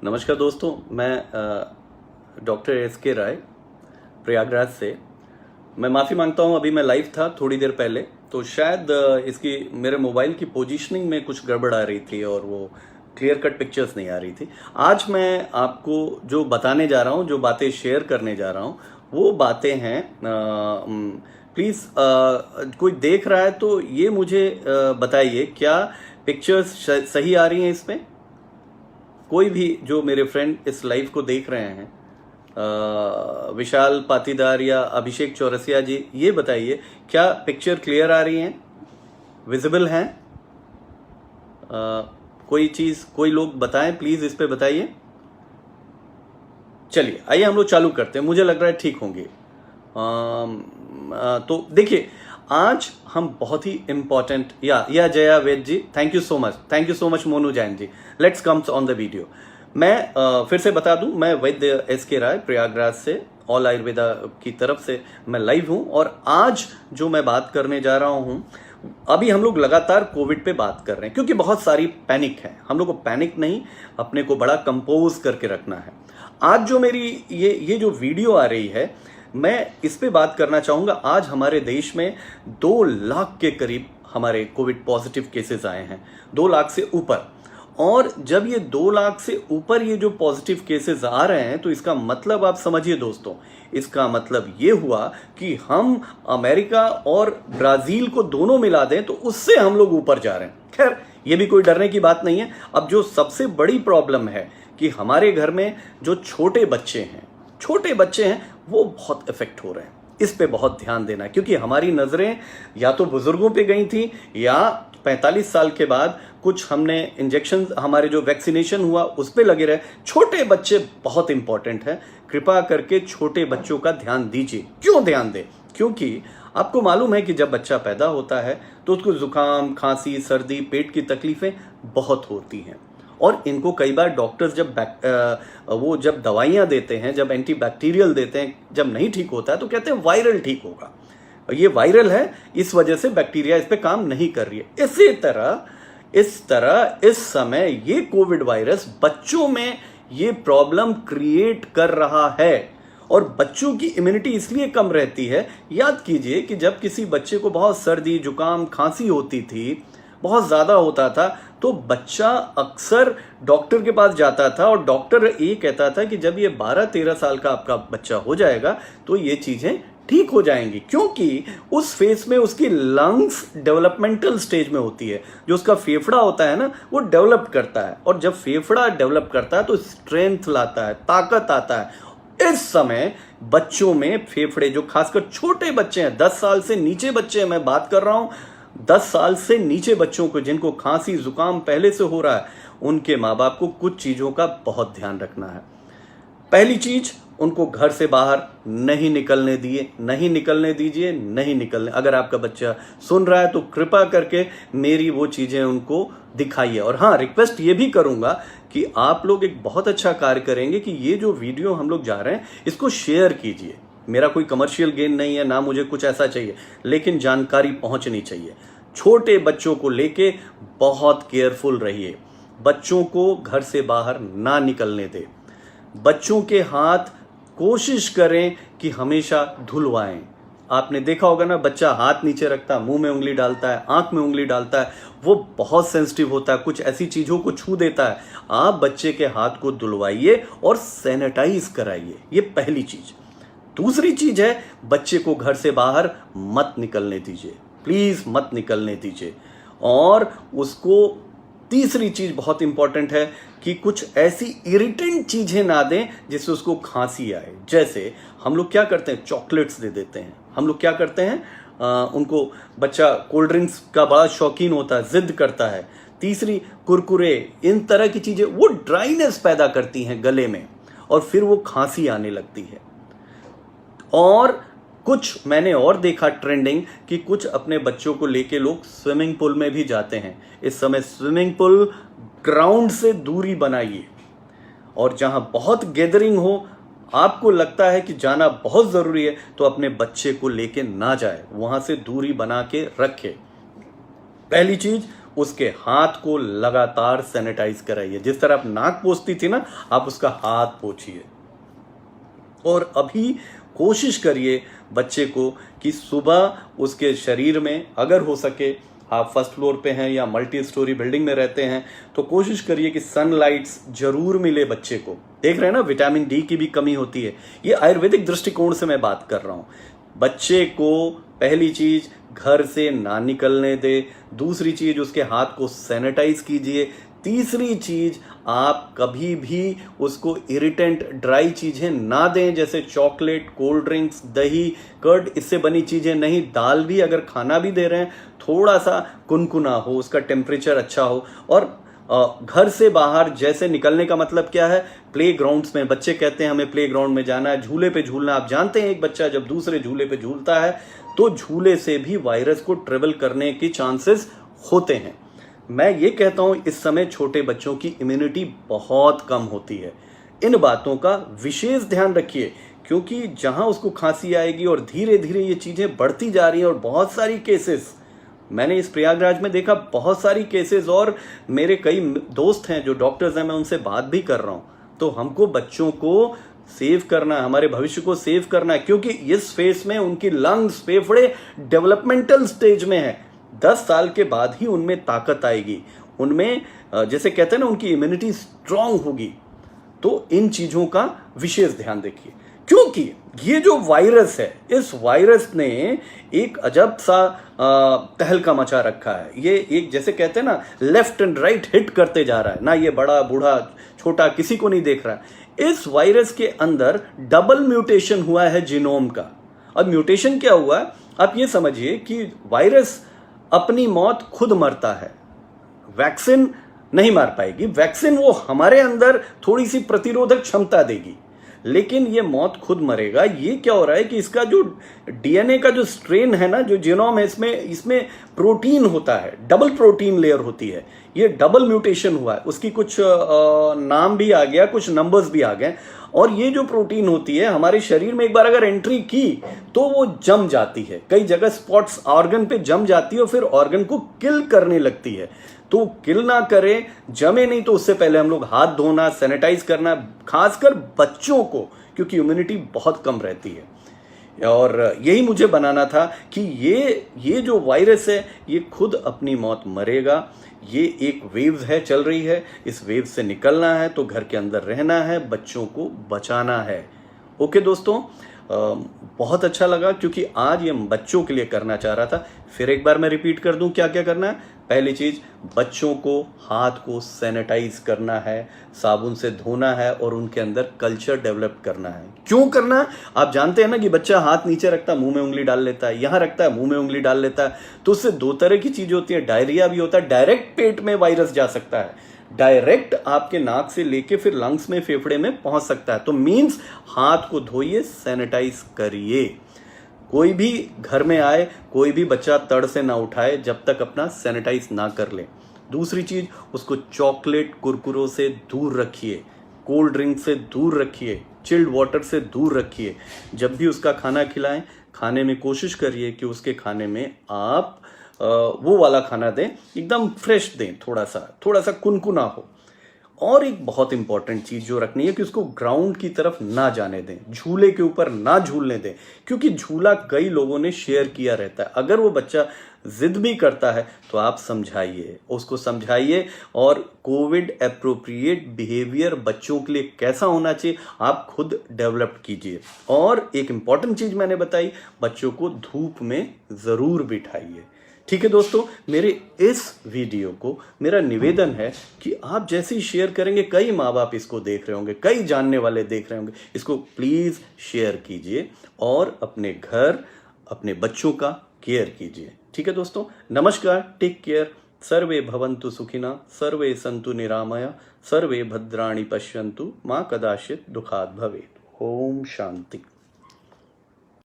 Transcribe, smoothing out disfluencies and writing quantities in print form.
नमस्कार दोस्तों, मैं डॉक्टर एस.के. राय प्रयागराज से। मैं माफ़ी मांगता हूं, अभी मैं लाइव था थोड़ी देर पहले, तो शायद इसकी मेरे मोबाइल की पोजीशनिंग में कुछ गड़बड़ आ रही थी और वो क्लियर कट पिक्चर्स नहीं आ रही थी। आज मैं आपको जो बताने जा रहा हूं, जो बातें शेयर करने जा रहा हूं, वो बातें हैं। प्लीज़ कोई देख रहा है तो ये मुझे बताइए, क्या पिक्चर्स सही आ रही हैं इसमें? कोई भी जो मेरे फ्रेंड इस लाइव को देख रहे हैं, विशाल पाटीदार या अभिषेक चौरसिया जी, ये बताइए क्या पिक्चर क्लियर आ रही हैं, विजिबल हैं? कोई चीज़, कोई लोग बताएं प्लीज़, इस पे बताइए। चलिए आइए हम लोग चालू करते हैं, मुझे लग रहा है ठीक होंगे। तो देखिए, आज हम बहुत ही इंपॉर्टेंट या Jaya Ved ji, thank you so much Monu Jain ji. Let's comes on the video. मैं फिर से बता दूं, मैं वैद्य एस.के. राय प्रयागराज से ऑल आयुर्वेदा की तरफ से मैं लाइव हूं, और आज जो मैं बात करने जा रहा हूं, अभी हम लोग लगातार कोविड पे बात कर रहे हैं क्योंकि बहुत सारी पैनिक है। हम लोग को पैनिक नहीं, अपने को बड़ा कंपोज करके रखना है। आज जो मेरी ये जो वीडियो आ रही है, मैं इस पे बात करना चाहूंगा। आज हमारे देश में 2 लाख के करीब हमारे कोविड पॉजिटिव केसेस आए हैं, 2 लाख से ऊपर। और जब ये 2 लाख से ऊपर ये जो पॉजिटिव केसेस आ रहे हैं, तो इसका मतलब आप समझिए दोस्तों, इसका मतलब ये हुआ कि हम अमेरिका और ब्राजील को दोनों मिला दें तो उससे हम लोग ऊपर जा रहे हैं। खैर, ये भी कोई डरने की बात नहीं है। अब जो सबसे बड़ी प्रॉब्लम है कि हमारे घर में जो छोटे बच्चे हैं, वो बहुत इफेक्ट हो रहे हैं। इस पे बहुत ध्यान देना है क्योंकि हमारी नजरें या तो बुजुर्गों पे गई थी, या 45 साल के बाद कुछ हमने इंजेक्शन, हमारे जो वैक्सीनेशन हुआ उस पे लगे रहे। छोटे बच्चे बहुत इंपॉर्टेंट है, कृपा करके छोटे बच्चों का ध्यान दीजिए। क्यों ध्यान दें? क्योंकि आपको मालूम है कि जब बच्चा पैदा होता है तो उसको जुकाम, खांसी, सर्दी, पेट की तकलीफें बहुत होती हैं, और इनको कई बार डॉक्टर्स जब दवाइयां देते हैं, जब एंटीबैक्टीरियल देते हैं, जब नहीं ठीक होता है तो कहते हैं वायरल ठीक होगा, ये वायरल है, इस वजह से बैक्टीरिया इस पे काम नहीं कर रही है। इस तरह इस समय ये कोविड वायरस बच्चों में ये प्रॉब्लम क्रिएट कर रहा है, और बच्चों की इम्यूनिटी इसलिए कम रहती है। याद कीजिए कि जब किसी बच्चे को बहुत सर्दी, जुकाम, खांसी होती थी, बहुत ज्यादा होता था, तो बच्चा अक्सर डॉक्टर के पास जाता था, और डॉक्टर ये कहता था कि जब ये 12-13 साल का आपका बच्चा हो जाएगा तो ये चीजें ठीक हो जाएंगी, क्योंकि उस फेज में उसकी लंग्स डेवलपमेंटल स्टेज में होती है। जो उसका फेफड़ा होता है ना, वो डेवलप करता है, और जब फेफड़ा डेवलप करता है तो स्ट्रेंथ लाता है, ताकत आता है। इस समय बच्चों में फेफड़े, जो खासकर छोटे बच्चे हैं, 10 साल से नीचे बच्चे हैं, मैं बात कर रहा हूं 10 साल से नीचे बच्चों को, जिनको खांसी, जुकाम पहले से हो रहा है, उनके माँ बाप को कुछ चीजों का बहुत ध्यान रखना है। पहली चीज, उनको घर से बाहर नहीं निकलने दीजिए। अगर आपका बच्चा सुन रहा है तो कृपा करके मेरी वो चीजें उनको दिखाइए। और हाँ, रिक्वेस्ट ये भी करूंगा कि आप लोग एक बहुत अच्छा कार्य करेंगे कि ये जो वीडियो हम लोग जा रहे हैं, इसको शेयर कीजिए। मेरा कोई कमर्शियल गेन नहीं है, ना मुझे कुछ ऐसा चाहिए, लेकिन जानकारी पहुंचनी चाहिए। छोटे बच्चों को लेके बहुत केयरफुल रहिए। बच्चों को घर से बाहर ना निकलने दे। बच्चों के हाथ कोशिश करें कि हमेशा धुलवाएं। आपने देखा होगा ना, बच्चा हाथ नीचे रखता है, मुंह में उंगली डालता है, आंख में उंगली डालता है, वो बहुत सेंसिटिव होता है, कुछ ऐसी चीजों को छू देता है। आप बच्चे के हाथ को धुलवाइए और सैनिटाइज कराइए, ये पहली चीज। दूसरी चीज है, बच्चे को घर से बाहर मत निकलने दीजिए, प्लीज मत निकलने दीजिए। और उसको तीसरी चीज बहुत इंपॉर्टेंट है कि कुछ ऐसी इरिटेंट चीजें ना दें जिससे उसको खांसी आए। जैसे हम लोग क्या करते हैं, चॉकलेट्स दे देते हैं। हम लोग क्या करते हैं, उनको, बच्चा कोल्ड ड्रिंक्स का बड़ा शौकीन होता है, जिद करता है। तीसरी, कुरकुरे, इन तरह की चीजें वो ड्राइनेस पैदा करती हैं गले में, और फिर वो खांसी आने लगती है। और कुछ मैंने और देखा ट्रेंडिंग कि कुछ अपने बच्चों को लेके लोग स्विमिंग पूल में भी जाते हैं। इस समय स्विमिंग पूल, ग्राउंड से दूरी बनाइए, और जहां बहुत गैदरिंग हो, आपको लगता है कि जाना बहुत जरूरी है, तो अपने बच्चे को लेके ना जाए, वहां से दूरी बना के रखे। पहली चीज, उसके हाथ को लगातार सैनिटाइज कराइए। जिस तरह आप नाक पोंछती थी ना, आप उसका हाथ पोंछिए। और अभी कोशिश करिए बच्चे को कि सुबह उसके शरीर में, अगर हो सके आप फर्स्ट फ्लोर पे हैं या मल्टी स्टोरी बिल्डिंग में रहते हैं, तो कोशिश करिए कि सनलाइट्स जरूर मिले बच्चे को। देख रहे हैं ना, विटामिन डी की भी कमी होती है। ये आयुर्वेदिक दृष्टिकोण से मैं बात कर रहा हूं। बच्चे को पहली चीज घर से ना निकलने दे, दूसरी चीज उसके हाथ को सैनिटाइज कीजिए, तीसरी चीज आप कभी भी उसको इरिटेंट ड्राई चीजें ना दें, जैसे चॉकलेट, कोल्ड ड्रिंक्स, दही, कर्ड, इससे बनी चीजें नहीं। दाल भी अगर खाना भी दे रहे हैं, थोड़ा सा कुनकुना हो, उसका टेम्परेचर अच्छा हो। और घर से बाहर जैसे निकलने का मतलब क्या है, प्ले ग्राउंड्स में बच्चे कहते हैं हमें प्ले ग्राउंड में जाना है, झूले पे झूलना। आप जानते हैं एक बच्चा जब दूसरे झूले पे झूलता है तो झूले से भी वायरस को ट्रेवल करने के चांसेस होते हैं। मैं ये कहता हूं इस समय छोटे बच्चों की इम्यूनिटी बहुत कम होती है। इन बातों का विशेष ध्यान रखिए, क्योंकि जहां उसको खांसी आएगी और धीरे धीरे ये चीजें बढ़ती जा रही हैं। और बहुत सारी केसेस मैंने इस प्रयागराज में देखा, बहुत सारी केसेस। और मेरे कई दोस्त हैं जो डॉक्टर्स हैं, मैं उनसे बात भी कर रहा हूं। तो हमको बच्चों को सेव करना है, हमारे भविष्य को सेव करना है, क्योंकि इस फेज में उनकी लंग्स, फेफड़े डेवलपमेंटल स्टेज में है। 10 साल के बाद ही उनमें ताकत आएगी, उनमें जैसे कहते हैं ना, उनकी इम्यूनिटी स्ट्रांग होगी। तो इन चीजों का विशेष ध्यान देखिए, क्योंकि ये जो वायरस है, इस वायरस ने एक अजब सा तहलका मचा रखा है। ये एक जैसे कहते हैं ना, लेफ्ट एंड राइट हिट करते जा रहा है ना। ये बड़ा बूढ़ा छोटा किसी को नहीं देख रहा है। इस वायरस के अंदर डबल म्यूटेशन हुआ है जीनोम का। अब म्यूटेशन क्या हुआ, आप ये समझिए कि वायरस अपनी मौत खुद मरता है, वैक्सीन नहीं मार पाएगी। वैक्सीन वो हमारे अंदर थोड़ी सी प्रतिरोधक क्षमता देगी, लेकिन ये मौत खुद मरेगा। ये क्या हो रहा है कि इसका जो डीएनए का जो स्ट्रेन है ना, जो जीनोम है, इसमें प्रोटीन होता है, डबल प्रोटीन लेयर होती है। ये डबल म्यूटेशन हुआ है, उसकी कुछ नाम भी आ गया, कुछ नंबर्स भी आ गए। और ये जो प्रोटीन होती है हमारे शरीर में एक बार अगर एंट्री की तो वो जम जाती है, कई जगह स्पॉट्स ऑर्गन पे जम जाती है और फिर ऑर्गन को किल करने लगती है। तो किल ना करे, जमे नहीं, तो उससे पहले हम लोग हाथ धोना, सैनिटाइज करना, खासकर बच्चों को, क्योंकि इम्यूनिटी बहुत कम रहती है। और यही मुझे बनाना था कि ये जो वायरस है ये खुद अपनी मौत मरेगा। ये एक वेव है, चल रही है, इस वेव से निकलना है तो घर के अंदर रहना है, बच्चों को बचाना है। ओके दोस्तों, बहुत अच्छा लगा, क्योंकि आज ये बच्चों के लिए करना चाह रहा था। फिर एक बार मैं रिपीट कर दूं क्या क्या करना है। पहली चीज, बच्चों को हाथ को सैनिटाइज करना है, साबुन से धोना है और उनके अंदर कल्चर डेवलप करना है। क्यों करना है, आप जानते हैं ना कि बच्चा हाथ नीचे रखता है, मुंह में उंगली डाल लेता है, यहां रखता है, मुंह में उंगली डाल लेता है। तो उससे दो तरह की चीज होती है, डायरिया भी होता है, डायरेक्ट पेट में वायरस जा सकता है, डायरेक्ट आपके नाक से लेके फिर लंग्स में, फेफड़े में पहुंच सकता है। तो मींस हाथ को धोइए, सैनिटाइज करिए। कोई भी घर में आए, कोई भी बच्चा तड़ से ना उठाए जब तक अपना सैनिटाइज ना कर ले। दूसरी चीज, उसको चॉकलेट, कुरकुरों से दूर रखिए, कोल्ड ड्रिंक से दूर रखिए, चिल्ड वाटर से दूर रखिए। जब भी उसका खाना खिलाएं, खाने में कोशिश करिए कि उसके खाने में आप वो वाला खाना दें, एकदम फ्रेश दें, थोड़ा सा कुनकुना हो। और एक बहुत इंपॉर्टेंट चीज जो रखनी है कि उसको ग्राउंड की तरफ ना जाने दें, झूले के ऊपर ना झूलने दें, क्योंकि झूला कई लोगों ने शेयर किया रहता है। अगर वो बच्चा जिद भी करता है तो आप समझाइए, उसको समझाइए। और कोविड एप्रोप्रिएट बिहेवियर बच्चों के लिए कैसा होना चाहिए आप खुद डेवलप कीजिए। और एक इंपॉर्टेंट चीज मैंने बताई, बच्चों को धूप में जरूर बिठाइए। ठीक है दोस्तों, मेरे इस वीडियो को मेरा निवेदन है कि आप जैसे ही शेयर करेंगे, कई माँ बाप इसको देख रहे होंगे, कई जानने वाले देख रहे होंगे, इसको प्लीज शेयर कीजिए और अपने घर, अपने बच्चों का केयर कीजिए। ठीक है दोस्तों, नमस्कार, टेक केयर, सर्वे भवन्तु सुखिनः, सर्वे सन्तु निरामया, सर्वे भद्राणि पश्यन्तु, मा कदाचित् दुःखात् भवेत्। ओम शांति।